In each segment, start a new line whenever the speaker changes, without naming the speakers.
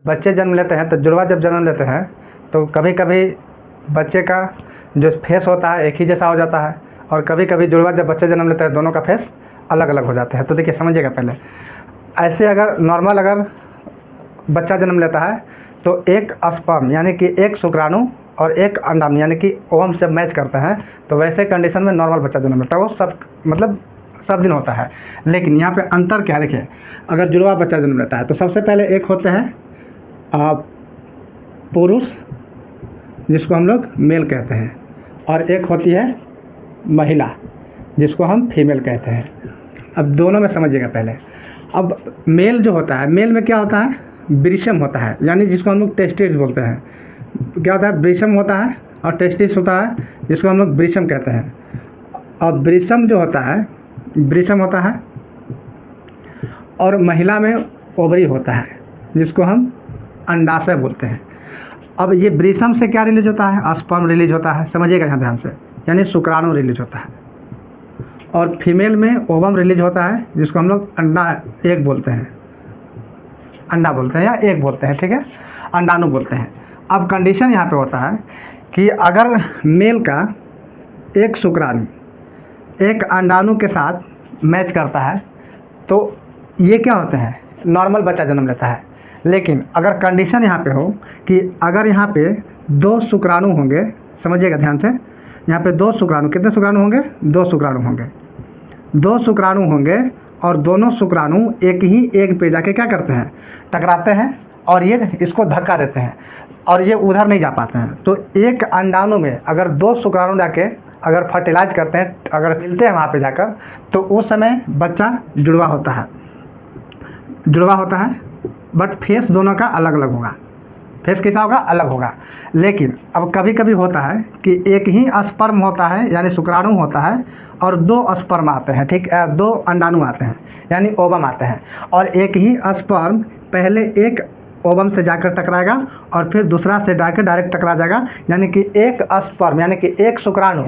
बच्चे जन्म लेते हैं तो जुड़वा जब जन्म लेते हैं तो कभी कभी बच्चे का जो फेस होता है एक ही जैसा हो जाता है, और कभी कभी जुड़वा जब बच्चे जन्म लेते हैं दोनों का फेस अलग अलग हो जाते हैं। तो देखिए समझिएगा पहले, ऐसे अगर नॉर्मल अगर बच्चा जन्म लेता है तो एक स्पर्म यानी कि एक शुक्राणु और एक अंडाणु यानी कि ओवम से मैच करते हैं, तो वैसे कंडीशन में नॉर्मल बच्चा जन्म लेता है, वो सब मतलब सब दिन होता है। लेकिन यहाँ पे अंतर क्या है, देखिए अगर जुड़वा बच्चा जन्म लेता है तो सबसे पहले एक होते हैं पुरुष जिसको हम लोग मेल कहते हैं, और एक होती है महिला जिसको हम फीमेल कहते हैं। अब दोनों में समझिएगा पहले। अब मेल जो होता है, मेल में क्या होता है, वृषम होता है, यानी जिसको हम लोग टेस्टिस बोलते हैं। क्या होता है, वृषम होता है और टेस्टिस होता है जिसको हम लोग वृषम कहते हैं। और वृषम जो होता है, वृषम होता है, और महिला में ओवरी होता है जिसको हम अंडाशय बोलते हैं। अब ये वृषम से क्या रिलीज होता है, स्पर्म रिलीज होता है, समझिएगा यहाँ ध्यान से, यानी शुक्राणु रिलीज होता है। और फीमेल में ओवम रिलीज होता है जिसको हम लोग अंडा एक बोलते हैं, अंडा बोलते हैं या एक बोलते हैं, ठीक है, अंडाणु बोलते हैं। अब कंडीशन यहाँ पे होता है कि अगर मेल का एक शुक्राणु एक अंडाणु के साथ मैच करता है तो ये क्या होते हैं, नॉर्मल बच्चा जन्म लेता है। लेकिन अगर कंडीशन यहाँ पे हो कि अगर यहाँ पे दो शुक्राणु होंगे, समझिएगा ध्यान से, यहाँ पे दो शुक्राणु, कितने शुक्राणु होंगे, दो शुक्राणु होंगे, दो शुक्राणु होंगे और दोनों शुक्राणु एक ही एग पे जाके क्या करते हैं, टकराते हैं, और ये इसको धक्का देते हैं और ये उधर नहीं जा पाते हैं। तो एक अंडाणु में अगर दो शुक्राणु जाके अगर फर्टिलाइज करते हैं, अगर मिलते हैं वहाँ पे जाकर, तो उस समय बच्चा जुड़वा होता है, जुड़वा होता है। बट फेस दोनों का अलग अलग होगा, फेस कैसा होगा, अलग होगा। लेकिन अब कभी कभी होता है कि एक ही स्पर्म होता है यानी शुक्राणु होता है और दो स्पर्म आते हैं, ठीक, दो अंडाणु आते हैं यानी ओवम आते हैं, और एक ही स्पर्म पहले एक ओवम से जाकर टकराएगा और फिर दूसरा से जाकर डायरेक्ट टकरा जाएगा। यानी कि एक स्पर्म यानी कि एक शुक्राणु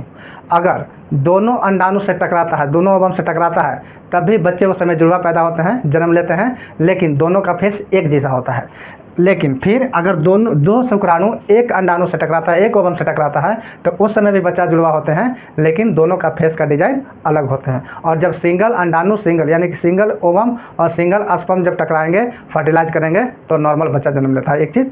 अगर दोनों अंडाणु से टकराता है, दोनों ओवम से टकराता है, तब भी बच्चे उस समय जुड़वा पैदा होते हैं, जन्म लेते हैं, लेकिन दोनों का फेस एक जैसा होता है। लेकिन फिर अगर दोनों दो शुक्राणु एक अंडाणु से टकराता है, एक ओवम से टकराता है, तो उस समय भी बच्चा जुड़वा होते हैं, लेकिन दोनों का फेस का डिजाइन अलग होते हैं। और जब सिंगल अंडाणु सिंगल यानी कि सिंगल ओवम और सिंगल स्पर्म जब टकराएंगे, फर्टिलाइज करेंगे, तो नॉर्मल बच्चा जन्म लेता है। एक चीज़